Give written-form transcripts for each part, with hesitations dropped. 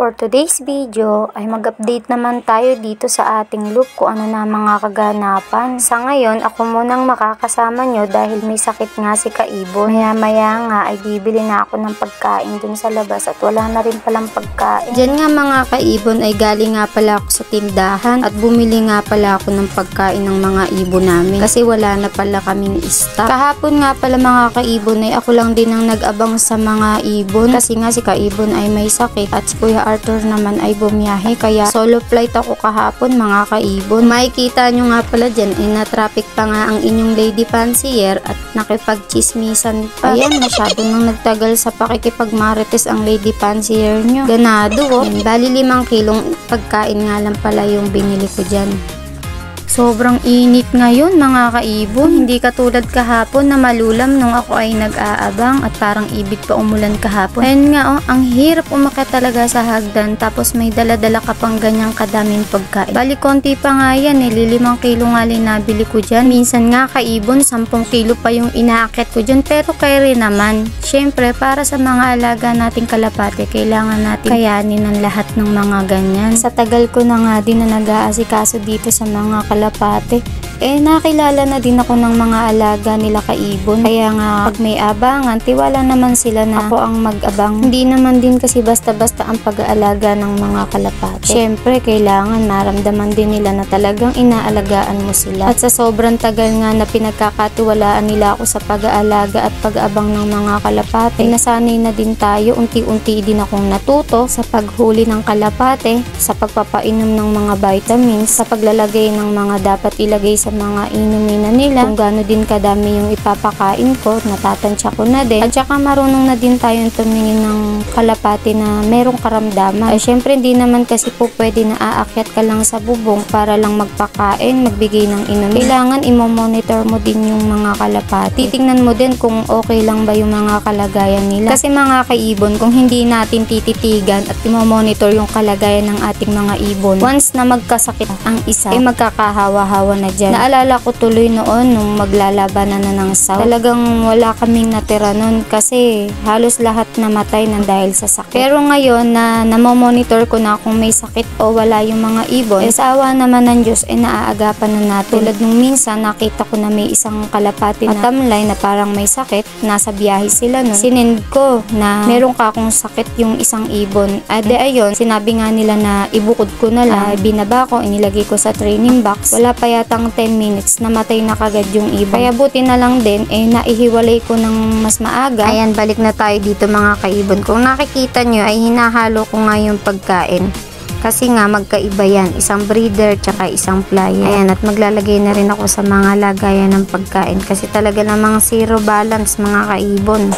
For today's video ay mag-update naman tayo dito sa ating loop kung ano na mga kaganapan. Sa ngayon, ako munang makakasama nyo dahil may sakit nga si Kaibon. Maya nga ay bibili na ako ng pagkain dun sa labas at wala na rin palang pagkain. Diyan nga mga Kaibon ay galing nga pala ako sa tindahan at bumili nga pala ako ng pagkain ng mga ibon namin kasi wala na pala kaming stock. Kahapon nga pala mga Kaibon ay ako lang din ang nag-abang sa mga ibon kasi nga si Kaibon ay may sakit at si Kuya Arthur naman ay bumiyahe kaya solo flight ako kahapon mga Kaibon. Makikita nyo nga pala dyan na-traffic pa nga ang inyong lady fancier at nakipag-chismisan pa. Ayan, masyado nang nagtagal sa pakikipagmarites ang lady fancier nyo. Ganado oh. Ayan, bali 5 kilong pagkain nga lang pala yung binili ko dyan. Sobrang init ngayon mga Kaibon, hindi katulad kahapon na malulam nung ako ay nag-aabang at parang ibig pa umulan kahapon. Ayun nga oh, ang hirap umakyat talaga sa hagdan tapos may dala-dala ka pang ganyang kadaming pagkain. Bali konti pa nga yan 5 kilo nga rin nabili ko dyan. Minsan nga Kaibon 10 kilo pa yung inaakyat ko dyan pero kaya rin naman. Syempre para sa mga alaga nating kalapate kailangan natin kayanin ang lahat ng mga ganyan. Sa tagal ko na nga din na nag-aasikaso dito sa mga kalapate, nakilala na din ako ng mga alaga nila Kaibon. Kaya nga pag may abangan, tiwala naman sila na ako ang mag-abang. Hindi naman din kasi basta-basta ang pag-aalaga ng mga kalapate. Syempre, kailangan maramdaman din nila na talagang inaalagaan mo sila. At sa sobrang tagal nga na pinagkakatiwalaan nila ako sa pag-aalaga at pag-abang ng mga kalapate, nasanay na din tayo. Unti-unti din akong natuto sa paghuli ng kalapate, sa pagpapainom ng mga vitamins, sa paglalagay ng mga dapat ilagay sa mga inuminan nila, kung gaano din kadami yung ipapakain ko, natatansya ko na din. At saka marunong na din tayong tumingin ng kalapati na merong karamdaman. Ay syempre hindi naman kasi po pwede na aakyat ka lang sa bubong para lang magpakain, magbigay ng inumin. Kailangan imo-monitor mo din yung mga kalapati. Titingnan mo din kung okay lang ba yung mga kalagayan nila. Kasi mga Kaibon, kung hindi natin tititigan at imo-monitor yung kalagayan ng ating mga ibon, once na magkasakit ang isa, ay magkakahawa-hawa na dyan. Naalala ko tuloy noon nung maglalabanan na ng South. Talagang wala kaming natira nun kasi halos lahat namatay ng dahil sa sakit. Pero ngayon na namomonitor ko na kung may sakit o wala yung mga ibon, sa awa naman ng Diyos naaagapan na natin. Tulad nung minsan nakita ko na may isang kalapati na tamlay na parang may sakit, nasa biyahe sila nun. Sinend ko na meron ka akong sakit yung isang ibon. Ayun, sinabi nga nila na ibukod ko na lang. Binaba ko, inilagay ko sa training box. Wala pa yatang 10 minutes, namatay na kagad yung ibon. Kaya buti na lang din, naihiwalay ko ng mas maaga. Ayan, balik na tayo dito mga Kaibon. Kung nakikita nyo, ay hinahalo ko nga yung pagkain. Kasi nga magkaiba yan, isang breeder tsaka isang flyer. Ayan, at maglalagay na rin ako sa mga lagayan ng pagkain kasi talaga namang zero balance mga Kaibon.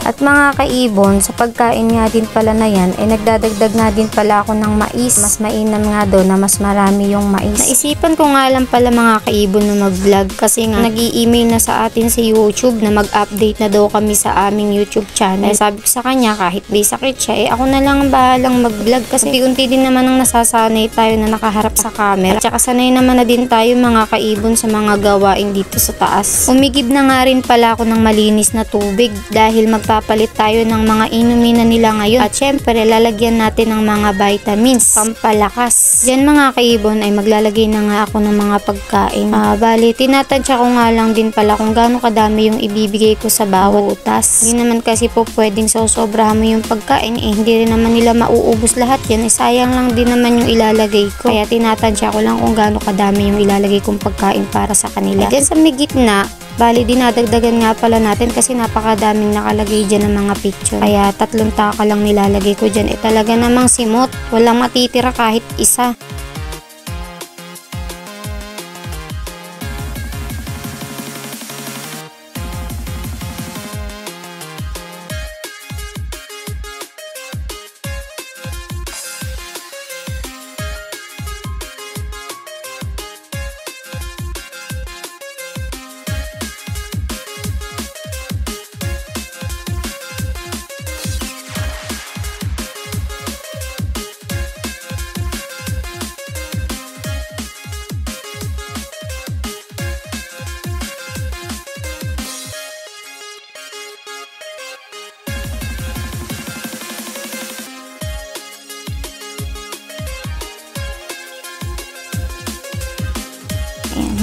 At mga Kaibon, sa pagkain nga din pala na yan, nagdadagdag nga din pala ako ng mais. Mas mainam nga doon na mas marami yung mais. Naisipan ko nga lang pala mga Kaibon na mag-vlog kasi nga nag-i-email na sa atin si YouTube na mag-update na daw kami sa aming YouTube channel. Sabi ko sa kanya, kahit may sakit siya, ako na lang bahalang mag-vlog kasi unti-unti din naman ang nasasanay tayo na nakaharap sa camera. At saka sanay naman na din tayo mga Kaibon sa mga gawain dito sa taas. Umigib na nga rin pala ako ng malinis na tubig dahil magpapalit tayo ng mga inuminan nila ngayon. At syempre, lalagyan natin ng mga vitamins, pampalakas. Diyan mga Kaibon ay maglalagay na nga ako ng mga pagkain. Bali, tinatansya ko nga lang din pala kung gaano kadami yung ibibigay ko sa bawat utas. Hindi naman kasi po pwedeng sosobrahan mo yung pagkain. Hindi rin naman nila mauubos lahat yan. Sayang lang din naman yung ilalagay ko. Kaya tinatansya ko lang kung gaano kadami yung ilalagay kong pagkain para sa kanila. Diyan sa may gitna, bali dinadagdagan nga pala natin kasi napakadaming nakalagay dyan ng mga picture. Kaya 3 taka lang nilalagay ko dyan. Talaga namang simot. Walang matitira kahit isa.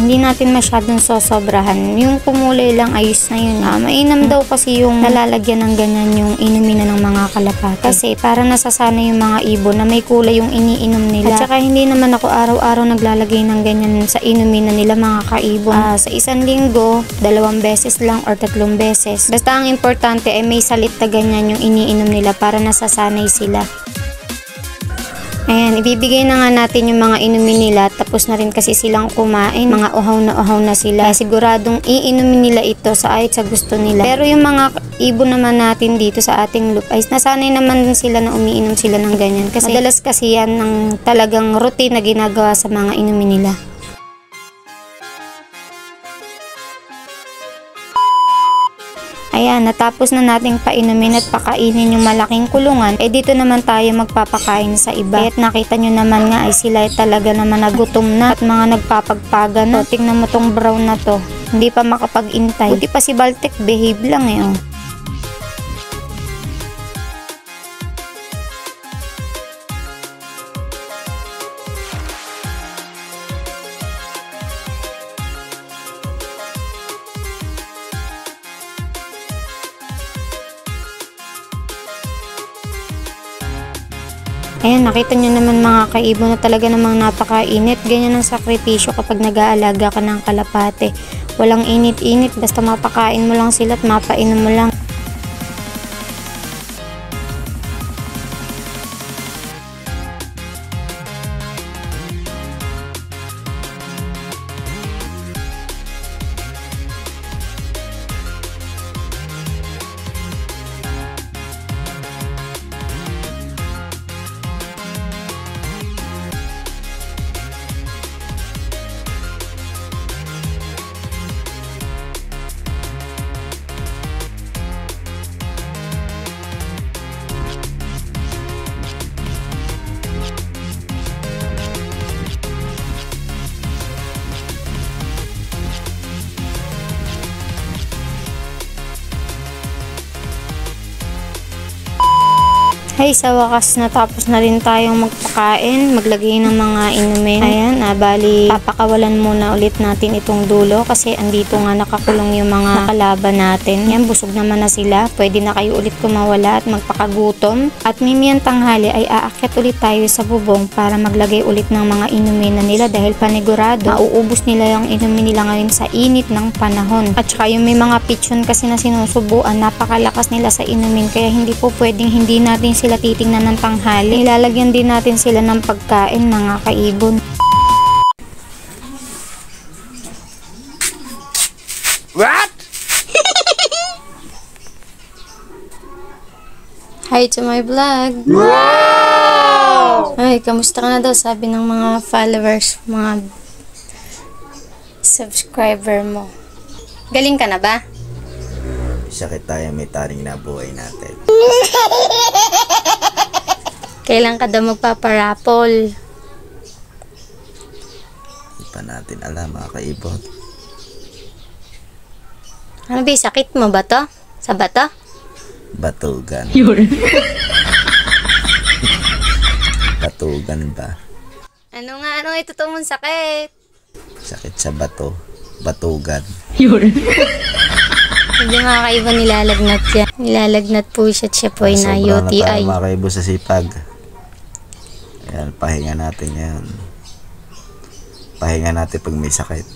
hindi natin masyadong sosobrahan. Yung kumulay lang, ayos na yun. Mainam daw kasi yung nalalagyan ng ganyan yung inumin ng mga kalapate. Kasi para nasasanay yung mga ibon na may kulay yung iniinom nila. At saka hindi naman ako araw-araw naglalagay ng ganyan sa inumin na nila mga kaibon. Sa isang linggo, 2 beses lang or 3 beses. Basta ang importante ay may salit na ganyan yung iniinom nila para nasasanay sila. Ayan, ibibigay na nga natin yung mga inumin nila. Tapos na rin kasi silang kumain. Mga uhaw na sila. Siguradong iinumin nila ito sa ayat sa gusto nila. Pero yung mga ibon naman natin dito sa ating loop ay nasanay naman din sila na umiinom sila ng ganyan. Kasi madalas kasi yan ng talagang routine na ginagawa sa mga inumin nila. Ayan, natapos na nating painumin at pakainin yung malaking kulungan, dito naman tayo magpapakain sa iba. At nakita nyo naman nga ay sila talaga naman nagutom na at mga nagpapagpaga na. Tingnan mo tong brown na to, hindi pa makapag-intay. Buti pa si Baltic, behave lang oh. Ayan, nakita nyo naman mga kaibon na talaga namang napakainit. Ganyan ang sakripisyo kapag nag-aalaga ka ng kalapate. Walang init-init, basta mapakain mo lang sila at mapainom mo lang. Ay, sa wakas natapos na rin tayong magpakain, maglagay ng mga inumin. Ayan, bali papakawalan muna ulit natin itong dulo kasi andito nga nakakulong yung mga kalaban natin. Yan, busog naman na sila. Pwede na kayo ulit kumawala at magpakagutom. At mimayang tanghali ay aakyat ulit tayo sa bubong para maglagay ulit ng mga inumin na nila dahil panigurado mauubos nila yung inumin nila ngayon sa init ng panahon. At saka yung may mga pigeon kasi na sinusubuan, napakalakas nila sa inumin kaya hindi po pwedeng hindi natin sila titingnan ng tanghali. Ilalagyan din natin sila ng pagkain mga kaibon. What? Hi to my vlog. Wow! Ay, kamusta ka na daw? Sabi ng mga followers, mga subscriber mo. Galing ka na ba? Sakit tayo, may taring na buhay natin. Kailan ka daw magpaparapol? Hindi pa natin alam mga kaibon. Ano ba, sakit mo ba to? Sa bato? Batugan. Batugan ba? Ano ito mong sakit? Sakit sa bato. Batugan. Hindi mga kaibon, nilalagnat siya. Nilalagnat po siya at siya po ay na Sobrang UTI. na tayo mga kaibon sa sipag. Ayan, pahinga natin yan. Pahinga natin pag may sakit.